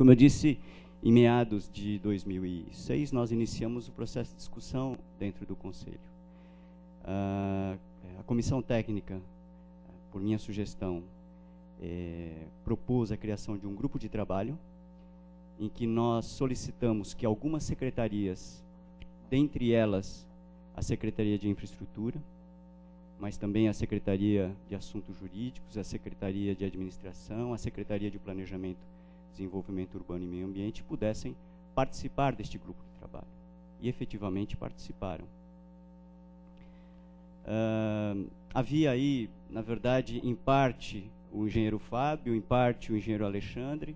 Como eu disse, em meados de 2006, nós iniciamos o processo de discussão dentro do Conselho. A comissão técnica, por minha sugestão, propôs a criação de um grupo de trabalho em que nós solicitamos que algumas secretarias, dentre elas a Secretaria de Infraestrutura, mas também a Secretaria de Assuntos Jurídicos, a Secretaria de Administração, a Secretaria de Planejamento, Desenvolvimento Urbano e Meio Ambiente, pudessem participar deste grupo de trabalho. E efetivamente participaram. Havia aí, na verdade, em parte o engenheiro Fábio, em parte o engenheiro Alexandre.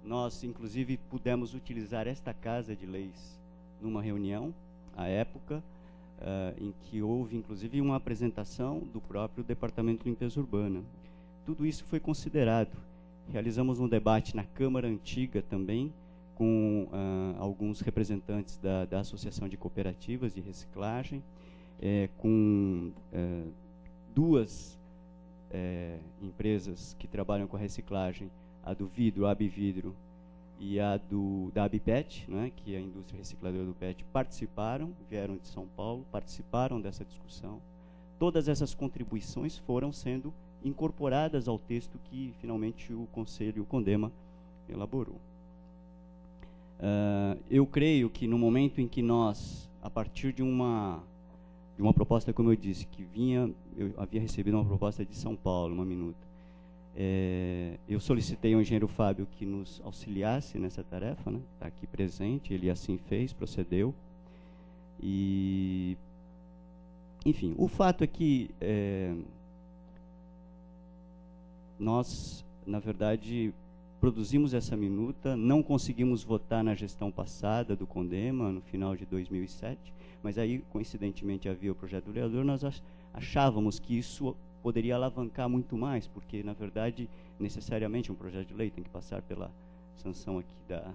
Nós, inclusive, pudemos utilizar esta Casa de Leis numa reunião, à época, em que houve, inclusive, uma apresentação do próprio Departamento de Limpeza Urbana. Tudo isso foi considerado. Realizamos um debate na Câmara Antiga também, com alguns representantes da Associação de Cooperativas de Reciclagem, com duas empresas que trabalham com a reciclagem, a do vidro, a Abvidro, e a da Abipet, né, que é a indústria recicladora do PET, participaram, vieram de São Paulo, participaram dessa discussão. Todas essas contribuições foram sendo incorporadas ao texto que, finalmente, o Conselho, o CONDEMA, elaborou. Eu creio que, no momento em que nós, a partir de uma proposta, como eu disse, eu havia recebido uma proposta de São Paulo, uma minuta, eu solicitei ao engenheiro Fábio que nos auxiliasse nessa tarefa, né? Está aqui presente, ele assim fez, procedeu. E, enfim, o fato é que nós, na verdade, produzimos essa minuta, não conseguimos votar na gestão passada do CONDEMA, no final de 2007, mas aí, coincidentemente, havia o projeto do vereador, nós achávamos que isso poderia alavancar muito mais, porque, na verdade, necessariamente um projeto de lei tem que passar pela sanção aqui da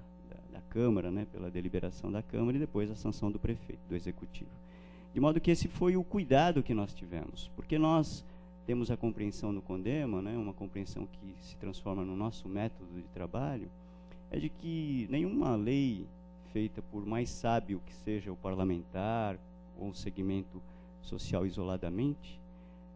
Câmara, né, pela deliberação da Câmara, e depois a sanção do prefeito, do Executivo. De modo que esse foi o cuidado que nós tivemos, porque nós temos a compreensão no CONDEMA, né, uma compreensão que se transforma no nosso método de trabalho, é de que nenhuma lei feita por mais sábio que seja o parlamentar ou o segmento social isoladamente,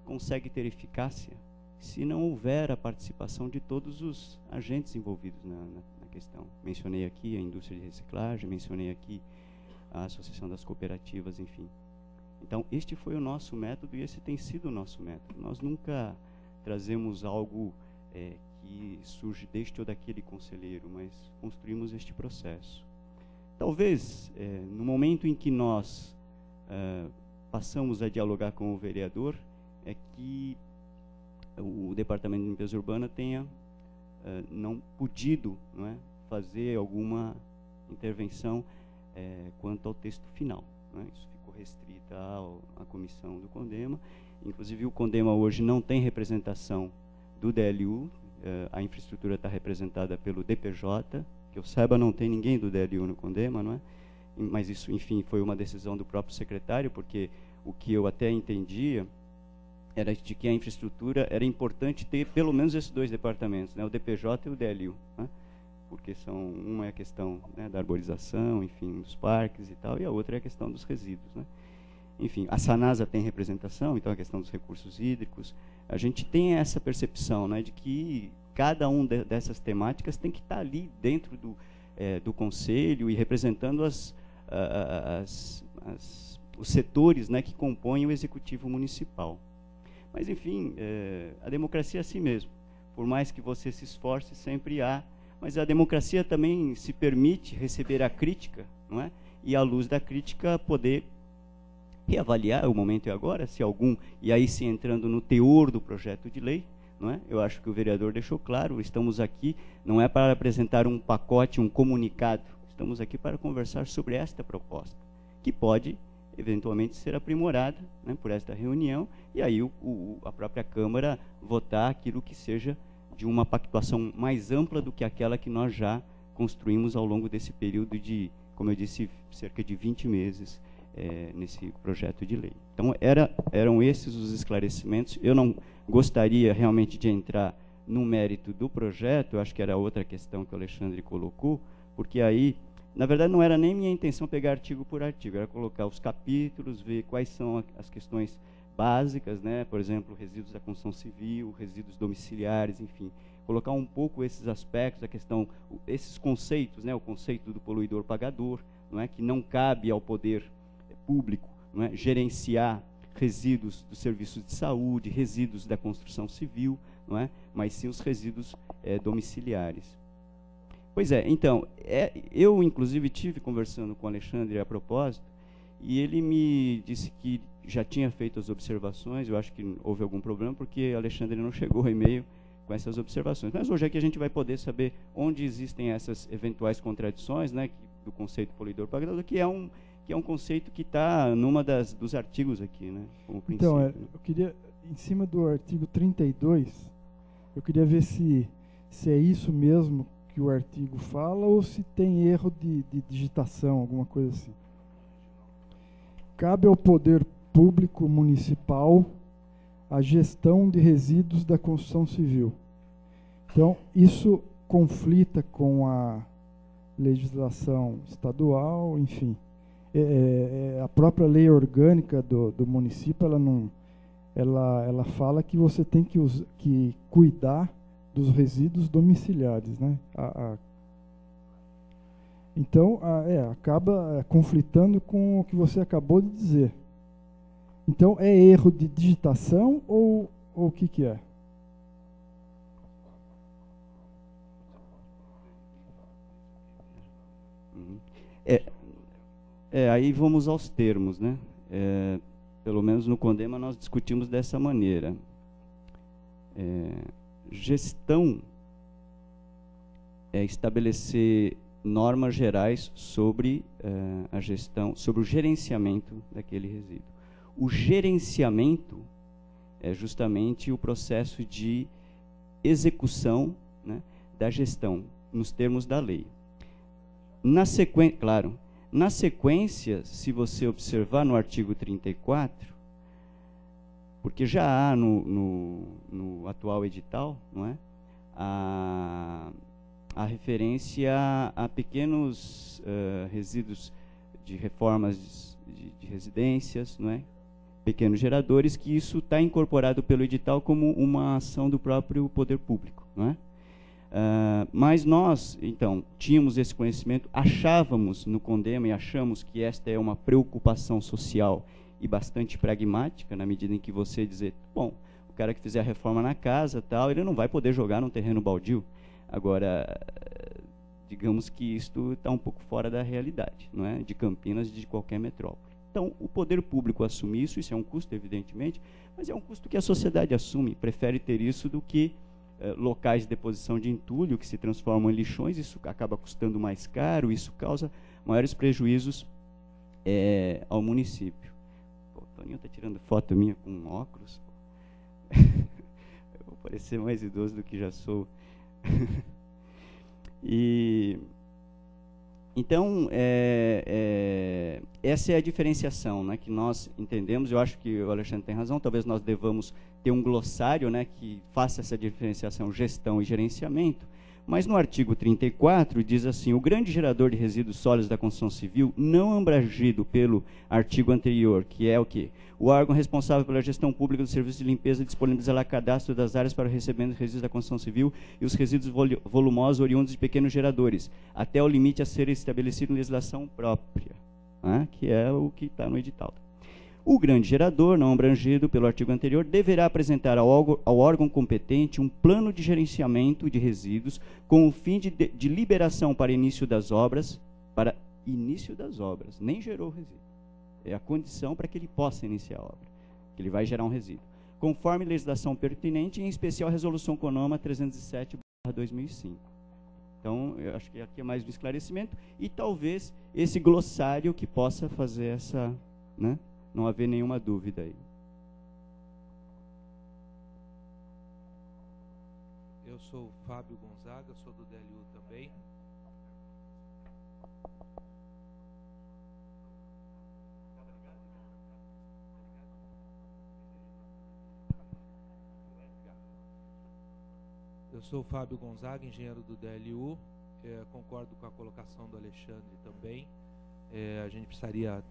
consegue ter eficácia se não houver a participação de todos os agentes envolvidos na questão. Mencionei aqui a indústria de reciclagem, mencionei aqui a Associação das Cooperativas, enfim. Então, este foi o nosso método e esse tem sido o nosso método. Nós nunca trazemos algo que surge deste ou daquele conselheiro, mas construímos este processo. Talvez, no momento em que nós passamos a dialogar com o vereador, é que o Departamento de Limpeza Urbana tenha não podido, não é, fazer alguma intervenção quanto ao texto final. Não é? Isso ficou restrita à comissão do CONDEMA. Inclusive, o CONDEMA hoje não tem representação do DLU, a infraestrutura está representada pelo DPJ, que eu saiba não tem ninguém do DLU no CONDEMA, não é? Mas isso, enfim, foi uma decisão do próprio secretário, porque o que eu até entendia era de que a infraestrutura era importante ter pelo menos esses dois departamentos, né, o DPJ e o DLU, né, porque uma é a questão, né, da arborização, enfim, dos parques e tal, e a outra é a questão dos resíduos, né. Enfim, a Sanasa tem representação, então a questão dos recursos hídricos. A gente tem essa percepção, né, de que cada dessas temáticas tem que estar ali dentro do Conselho e representando os setores, né, que compõem o Executivo Municipal. Mas, enfim, a democracia é assim mesmo. Por mais que você se esforce, sempre há. Mas a democracia também se permite receber a crítica, não é? E, à luz da crítica, poder reavaliar, o momento é agora, se algum, e aí se entrando no teor do projeto de lei, não é? Eu acho que o vereador deixou claro, estamos aqui, não é para apresentar um pacote, um comunicado, estamos aqui para conversar sobre esta proposta, que pode eventualmente ser aprimorada, né, por esta reunião, e aí a própria Câmara votar aquilo que seja de uma pactuação mais ampla do que aquela que nós já construímos ao longo desse período de, como eu disse, cerca de 20 meses nesse projeto de lei. Então, eram esses os esclarecimentos. Eu não gostaria realmente de entrar no mérito do projeto, eu acho que era outra questão que o Alexandre colocou, porque aí, na verdade, não era nem minha intenção pegar artigo por artigo, era colocar os capítulos, ver quais são as questões básicas, né? Por exemplo, resíduos da construção civil, resíduos domiciliares, enfim, colocar um pouco esses aspectos, a questão, esses conceitos, né? O conceito do poluidor-pagador, não é? Que não cabe ao poder público, não é? Gerenciar resíduos dos serviços de saúde, resíduos da construção civil, não é? Mas sim os resíduos domiciliares. Pois é, então, eu inclusive tive conversando com o Alexandre a propósito, e ele me disse que já tinha feito as observações. Eu acho que houve algum problema, porque o Alexandre não chegou ao e-mail com essas observações. Mas hoje aqui a gente vai poder saber onde existem essas eventuais contradições, né, do conceito poluidor-pagador, que é um conceito que está numa dos artigos aqui, né, como princípio. Então, eu queria, em cima do artigo 32, eu queria ver se é isso mesmo que o artigo fala ou se tem erro de digitação, alguma coisa assim. Cabe ao poder público municipal a gestão de resíduos da construção civil. Então, isso conflita com a legislação estadual, enfim. A própria lei orgânica do município, ela fala que você tem que cuidar dos resíduos domiciliares, né? Então, acaba conflitando com o que você acabou de dizer. Então, é erro de digitação ou o que é? Aí vamos aos termos, né? Pelo menos no CONDEMA nós discutimos dessa maneira. Gestão é estabelecer normas gerais sobre a gestão, sobre o gerenciamento daquele resíduo. O gerenciamento é justamente o processo de execução, né, da gestão, nos termos da lei. Na sequência, se você observar no artigo 34, porque já há no atual edital, não é, a referência a pequenos resíduos de reformas de residências, não é? Pequenos geradores, que isso está incorporado pelo edital como uma ação do próprio poder público, não é? Mas nós, então, tínhamos esse conhecimento, achávamos no CONDEMA e achamos que esta é uma preocupação social e bastante pragmática, na medida em que você dizer, bom, o cara que fizer a reforma na casa, tal, ele não vai poder jogar num terreno baldio. Agora, digamos que isto está um pouco fora da realidade, não é? De Campinas e de qualquer metrópole. Então, o poder público assume isso é um custo, evidentemente, mas é um custo que a sociedade assume, prefere ter isso do que locais de deposição de entulho que se transformam em lixões. Isso acaba custando mais caro, isso causa maiores prejuízos ao município. Pô, o Toninho está tirando foto minha com óculos. Eu vou parecer mais idoso do que já sou. Então, essa é a diferenciação, né, que nós entendemos. Eu acho que o Alexandre tem razão, talvez nós devamos ter um glossário, né, que faça essa diferenciação, gestão e gerenciamento, mas no artigo 34 diz assim: o grande gerador de resíduos sólidos da construção civil, não abrangido pelo artigo anterior, que é o quê? O órgão responsável pela gestão pública do serviço de limpeza disponibilizará cadastro das áreas para o recebimento de resíduos da construção civil e os resíduos volumosos oriundos de pequenos geradores, até o limite a ser estabelecido em legislação própria, né, que é o que está no edital. O grande gerador, não abrangido pelo artigo anterior, deverá apresentar ao órgão competente um plano de gerenciamento de resíduos com o fim de liberação para início das obras, nem gerou o resíduo. É a condição para que ele possa iniciar a obra, que ele vai gerar um resíduo. Conforme legislação pertinente, em especial a Resolução CONOMA 307/2005. Então, eu acho que aqui é mais um esclarecimento e talvez esse glossário que possa fazer essa, né, não haver nenhuma dúvida aí. Eu sou o Fábio Gonzaga, sou do DLU também. sou o Fábio Gonzaga, engenheiro do DLU. Concordo com a colocação do Alexandre também. A gente precisaria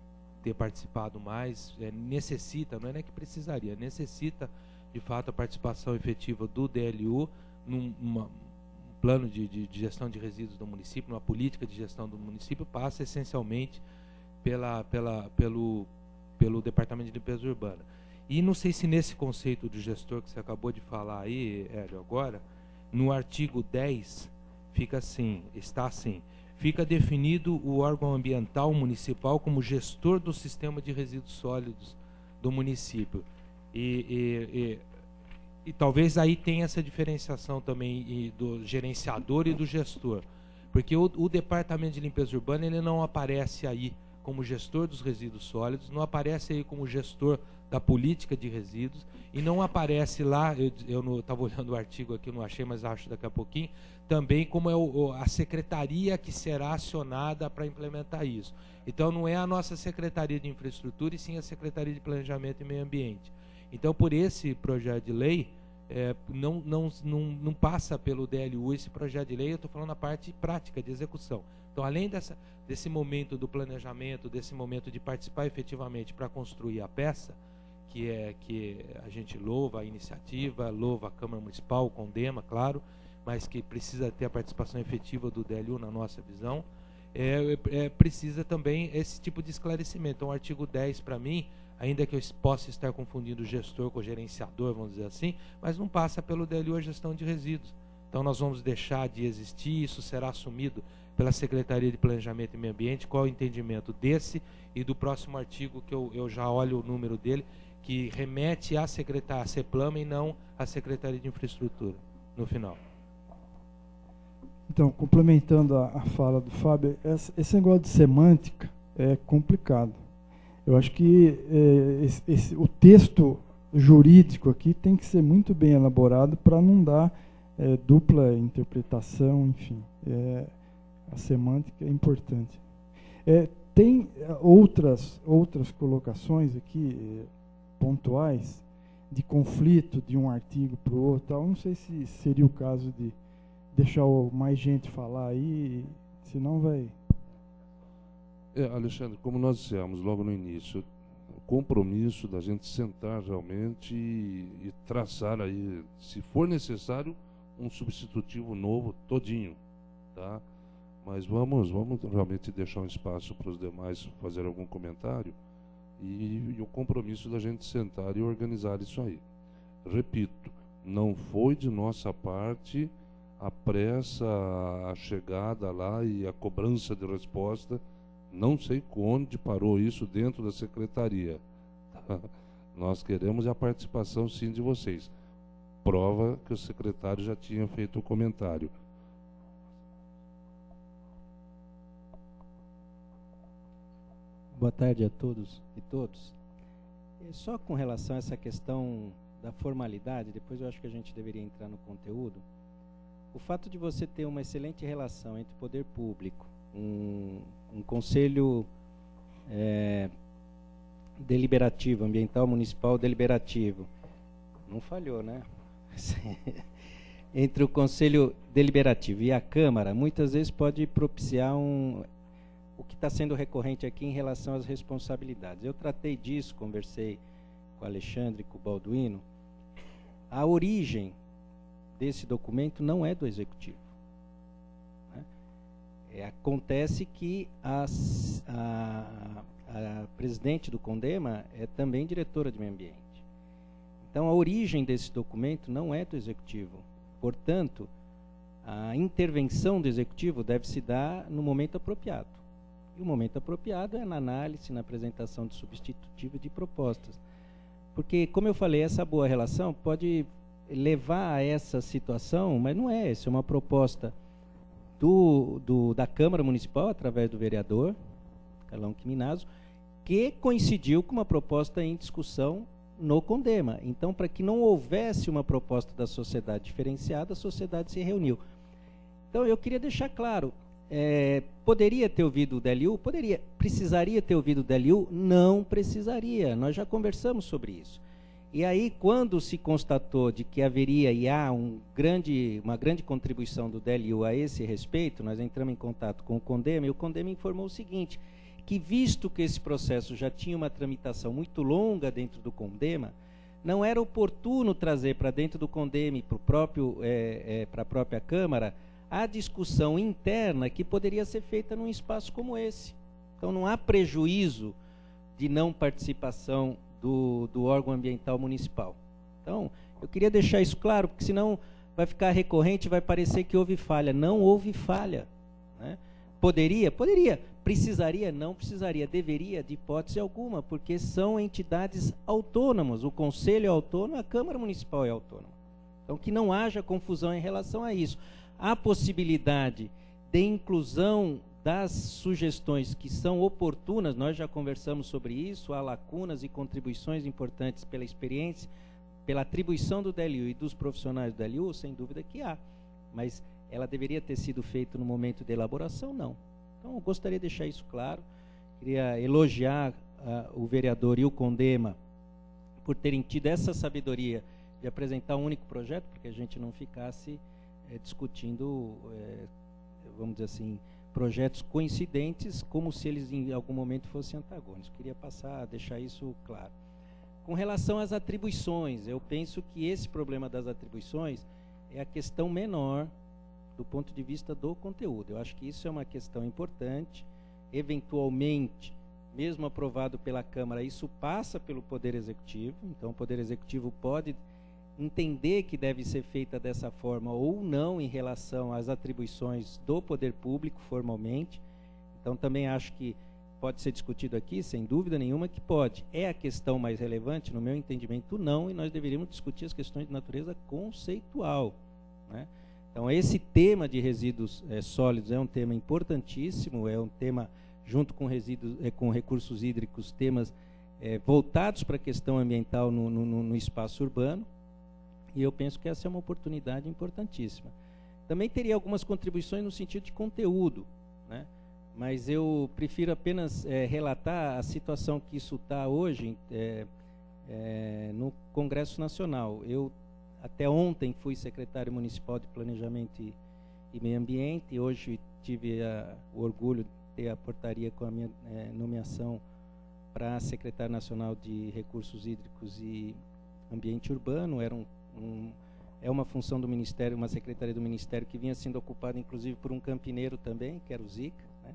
ter participado mais. Necessita, não é nem que precisaria, necessita de fato a participação efetiva do DLU num plano de gestão de resíduos do município, numa política de gestão do município, passa essencialmente pelo Departamento de Limpeza Urbana. E não sei se nesse conceito de gestor que você acabou de falar aí, Hélio, agora, no artigo 10, está assim, fica definido o órgão ambiental municipal como gestor do sistema de resíduos sólidos do município. E talvez aí tenha essa diferenciação também do gerenciador e do gestor. Porque o Departamento de Limpeza Urbana ele não aparece aí como gestor dos resíduos sólidos, não aparece aí como gestor da política de resíduos, e não aparece lá, eu não estava olhando o artigo aqui, não achei, mas acho daqui a pouquinho, também como é a secretaria que será acionada para implementar isso. Então não é a nossa Secretaria de Infraestrutura, e sim a Secretaria de Planejamento e Meio Ambiente. Então, por esse projeto de lei, não passa pelo DLU esse projeto de lei, eu estou falando a parte prática de execução. Então, além desse momento do planejamento, desse momento de participar efetivamente para construir a peça, que a gente louva a iniciativa, louva a Câmara Municipal, o CONDEMA, claro, mas que precisa ter a participação efetiva do DLU na nossa visão, precisa também esse tipo de esclarecimento. Então, o artigo 10, para mim, ainda que eu possa estar confundindo o gestor com o gerenciador, vamos dizer assim, mas não passa pelo DLU a gestão de resíduos. Então nós vamos deixar de existir, isso será assumido pela Secretaria de Planejamento e Meio Ambiente. Qual é o entendimento desse e do próximo artigo, que eu já olho o número dele, que remete à Secretaria, à CEPLAM, e não à Secretaria de Infraestrutura, no final. Então, complementando a fala do Fábio, esse negócio de semântica é complicado. Eu acho que o texto jurídico aqui tem que ser muito bem elaborado para não dar dupla interpretação, enfim. A semântica é importante. Tem outras colocações aqui, pontuais, de conflito de um artigo para o outro. Tal. Não sei se seria o caso de deixar mais gente falar aí, senão vai... Alexandre, como nós dissemos logo no início, o compromisso da gente sentar realmente e traçar aí, se for necessário, um substitutivo novo todinho, tá? Mas vamos realmente deixar um espaço para os demais fazer algum comentário e o compromisso da gente sentar e organizar isso aí. Repito, não foi de nossa parte a pressa, a chegada lá e a cobrança de resposta. Não sei onde parou isso dentro da secretaria. Tá? Nós queremos a participação, sim, de vocês. Prova que o secretário já tinha feito o comentário. Boa tarde a todos e todos. Só com relação a essa questão da formalidade, depois eu acho que a gente deveria entrar no conteúdo. O fato de você ter uma excelente relação entre o poder público, um conselho deliberativo, ambiental municipal deliberativo, não falhou, né? Entre o conselho deliberativo e a Câmara, muitas vezes pode propiciar o que está sendo recorrente aqui em relação às responsabilidades. Eu tratei disso, conversei com o Alexandre, com o Balduino. A origem desse documento não é do Executivo. Acontece que a presidente do CONDEMA é também diretora de meio ambiente. Então, a origem desse documento não é do Executivo. Portanto, a intervenção do Executivo deve se dar no momento apropriado. E o momento apropriado é na análise, na apresentação de substitutivo de propostas. Porque, como eu falei, essa boa relação pode levar a essa situação, mas não é. Isso é uma proposta da Câmara Municipal, através do vereador Carlão Quiminazo, que coincidiu com uma proposta em discussão no CONDEMA. Então, para que não houvesse uma proposta da sociedade diferenciada, a sociedade se reuniu. Então, eu queria deixar claro, poderia ter ouvido o DLU? Poderia. Precisaria ter ouvido o DLU? Não precisaria. Nós já conversamos sobre isso. E aí, quando se constatou de que haveria e há uma grande contribuição do DLU a esse respeito, nós entramos em contato com o CONDEMA, e o CONDEMA informou o seguinte, que visto que esse processo já tinha uma tramitação muito longa dentro do CONDEMA, não era oportuno trazer para dentro do CONDEMA, para a própria Câmara, a discussão interna que poderia ser feita num espaço como esse. Então, não há prejuízo de não participação do órgão ambiental municipal. Então, eu queria deixar isso claro, porque senão vai ficar recorrente, vai parecer que houve falha. Não houve falha, né? Poderia? Poderia. Precisaria? Não precisaria. Deveria? De hipótese alguma, porque são entidades autônomas. O Conselho é autônomo, a Câmara Municipal é autônoma. Então, que não haja confusão em relação a isso. Há possibilidade de inclusão das sugestões que são oportunas, nós já conversamos sobre isso, há lacunas e contribuições importantes pela experiência, pela atribuição do DLU e dos profissionais do DLU, sem dúvida que há, mas ela deveria ter sido feita no momento de elaboração? Não. Então, eu gostaria de deixar isso claro, queria elogiar o vereador e o CONDEMA por terem tido essa sabedoria de apresentar um único projeto, porque a gente não ficasse discutindo, vamos dizer assim, projetos coincidentes, como se eles em algum momento fossem antagônicos. Queria deixar isso claro. Com relação às atribuições, eu penso que esse problema das atribuições é a questão menor do ponto de vista do conteúdo. Eu acho que isso é uma questão importante. Eventualmente, mesmo aprovado pela Câmara, isso passa pelo Poder Executivo, então o Poder Executivo pode entender que deve ser feita dessa forma ou não em relação às atribuições do poder público formalmente. Então também acho que pode ser discutido aqui, sem dúvida nenhuma que pode. É a questão mais relevante, no meu entendimento, não, e nós deveríamos discutir as questões de natureza conceitual, né? Então esse tema de resíduos sólidos é um tema importantíssimo, é um tema, junto com com recursos hídricos, temas voltados para a questão ambiental no espaço urbano. E eu penso que essa é uma oportunidade importantíssima. Também teria algumas contribuições no sentido de conteúdo, né? Mas eu prefiro apenas relatar a situação que isso está hoje no Congresso Nacional. Eu, até ontem, fui secretário municipal de Planejamento e Meio Ambiente, e hoje tive o orgulho de ter a portaria com a minha nomeação para secretário nacional de Recursos Hídricos e Ambiente Urbano. É uma função do Ministério, uma secretaria do Ministério que vinha sendo ocupada, inclusive, por um campineiro também, que era o Zica, né?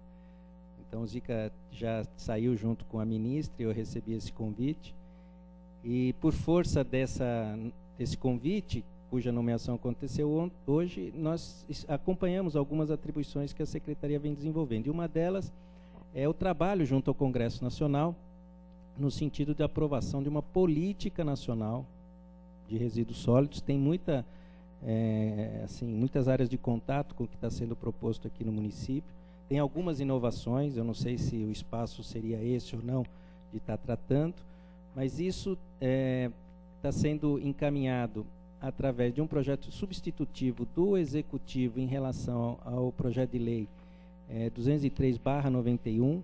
Então, o Zica já saiu junto com a ministra e eu recebi esse convite. E, por força desse convite, cuja nomeação aconteceu hoje, nós acompanhamos algumas atribuições que a secretaria vem desenvolvendo. E uma delas é o trabalho junto ao Congresso Nacional, no sentido de aprovação de uma política nacional de resíduos sólidos. Tem muitas áreas de contato com o que está sendo proposto aqui no município. Tem algumas inovações, eu não sei se o espaço seria esse ou não de estar tratando, mas isso está sendo encaminhado através de um projeto substitutivo do Executivo em relação ao projeto de lei 203/91,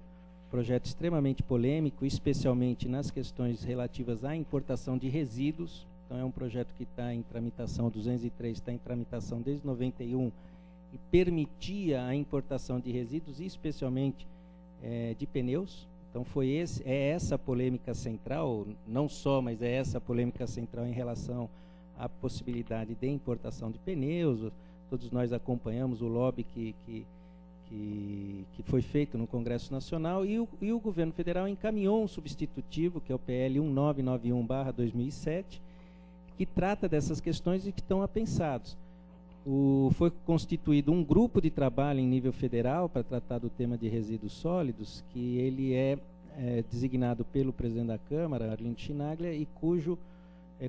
projeto extremamente polêmico, especialmente nas questões relativas à importação de resíduos. Então, é um projeto que está em tramitação, 203 está em tramitação desde 91, e permitia a importação de resíduos, especialmente de pneus. Então, é essa a polêmica central, não só, mas é essa a polêmica central em relação à possibilidade de importação de pneus. Todos nós acompanhamos o lobby que foi feito no Congresso Nacional, e o governo federal encaminhou um substitutivo, que é o PL 1991/2007, que trata dessas questões e que estão apensados. Foi constituído um grupo de trabalho em nível federal para tratar do tema de resíduos sólidos, que ele é designado pelo presidente da Câmara, Arlindo Chinaglia, e cujo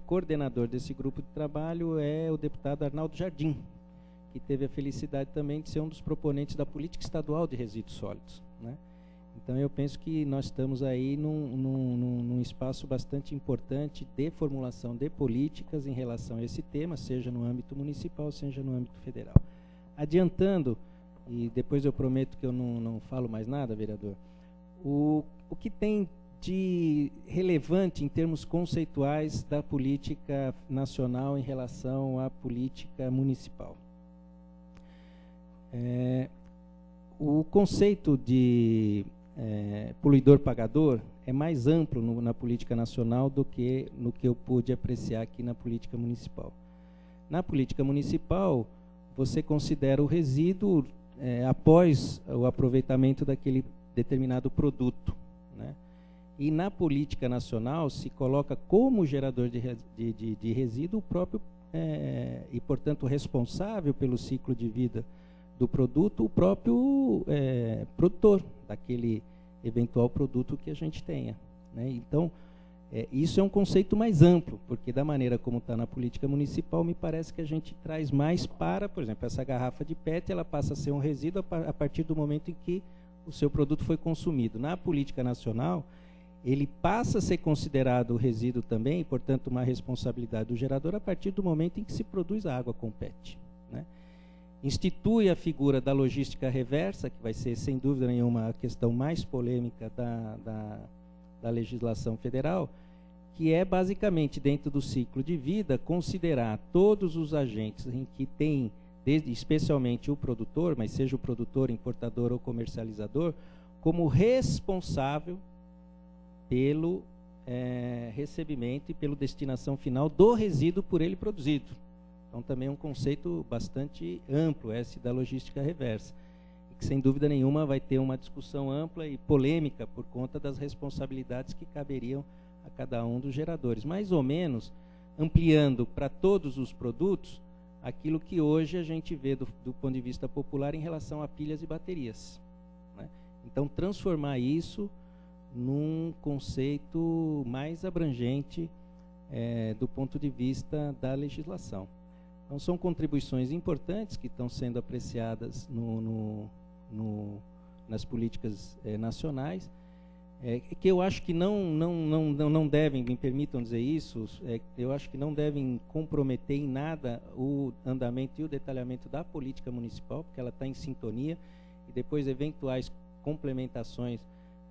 coordenador desse grupo de trabalho é o deputado Arnaldo Jardim, que teve a felicidade também de ser um dos proponentes da política estadual de resíduos sólidos, né? Então, eu penso que nós estamos aí num espaço bastante importante de formulação de políticas em relação a esse tema, seja no âmbito municipal, seja no âmbito federal. Adiantando, e depois eu prometo que eu não falo mais nada, vereador, o que tem de relevante em termos conceituais da política nacional em relação à política municipal. O conceito de poluidor-pagador é mais amplo na política nacional do que no que eu pude apreciar aqui na política municipal. Na política municipal, você considera o resíduo após o aproveitamento daquele determinado produto, né? E na política nacional se coloca como gerador de resíduo o próprio, e portanto responsável pelo ciclo de vida do produto, o próprio produtor daquele eventual produto que a gente tenha, né? Então, isso é um conceito mais amplo, porque da maneira como está na política municipal, me parece que a gente traz mais para, por exemplo, essa garrafa de PET, ela passa a ser um resíduo a partir do momento em que o seu produto foi consumido. Na política nacional, ele passa a ser considerado resíduo também, e, portanto, uma responsabilidade do gerador a partir do momento em que se produz água com PET, né? Institui a figura da logística reversa, que vai ser, sem dúvida nenhuma, a questão mais polêmica da legislação federal, que é basicamente, dentro do ciclo de vida, considerar todos os agentes em que tem, especialmente o produtor, mas seja o produtor, importador ou comercializador, como responsável pelo recebimento e pela destinação final do resíduo por ele produzido. Então, também é um conceito bastante amplo, esse da logística reversa, e que, sem dúvida nenhuma, vai ter uma discussão ampla e polêmica por conta das responsabilidades que caberiam a cada um dos geradores. Mais ou menos, ampliando para todos os produtos aquilo que hoje a gente vê do ponto de vista popular em relação a pilhas e baterias, né? Então, transformar isso num conceito mais abrangente do ponto de vista da legislação. Então, são contribuições importantes que estão sendo apreciadas nas políticas nacionais, que eu acho que não devem, me permitam dizer isso, eu acho que não devem comprometer em nada o andamento e o detalhamento da política municipal, porque ela está em sintonia, e depois eventuais complementações,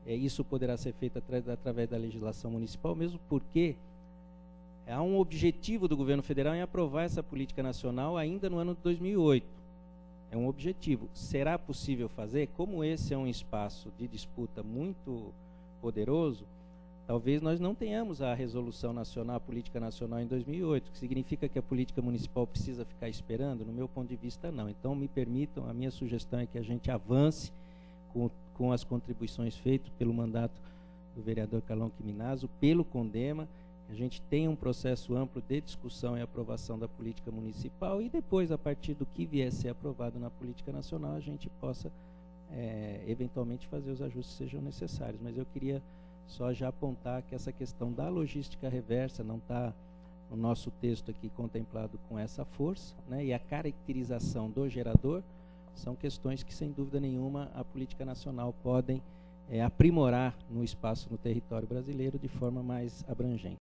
isso poderá ser feito através da legislação municipal, mesmo porque há um objetivo do governo federal em aprovar essa política nacional ainda no ano de 2008. É um objetivo. Será possível fazer? Como esse é um espaço de disputa muito poderoso, talvez nós não tenhamos a resolução nacional, a política nacional em 2008, o que significa que a política municipal precisa ficar esperando? No meu ponto de vista, não. Então, me permitam, a minha sugestão é que a gente avance com as contribuições feitas pelo mandato do vereador Carlão Quiminazo, pelo CONDEMA, a gente tenha um processo amplo de discussão e aprovação da política municipal, e depois, a partir do que vier a ser aprovado na política nacional, a gente possa eventualmente fazer os ajustes que sejam necessários. Mas eu queria só já apontar que essa questão da logística reversa não está no nosso texto aqui contemplado com essa força, né? E a caracterização do gerador são questões que, sem dúvida nenhuma, a política nacional podem aprimorar no espaço, no território brasileiro, de forma mais abrangente.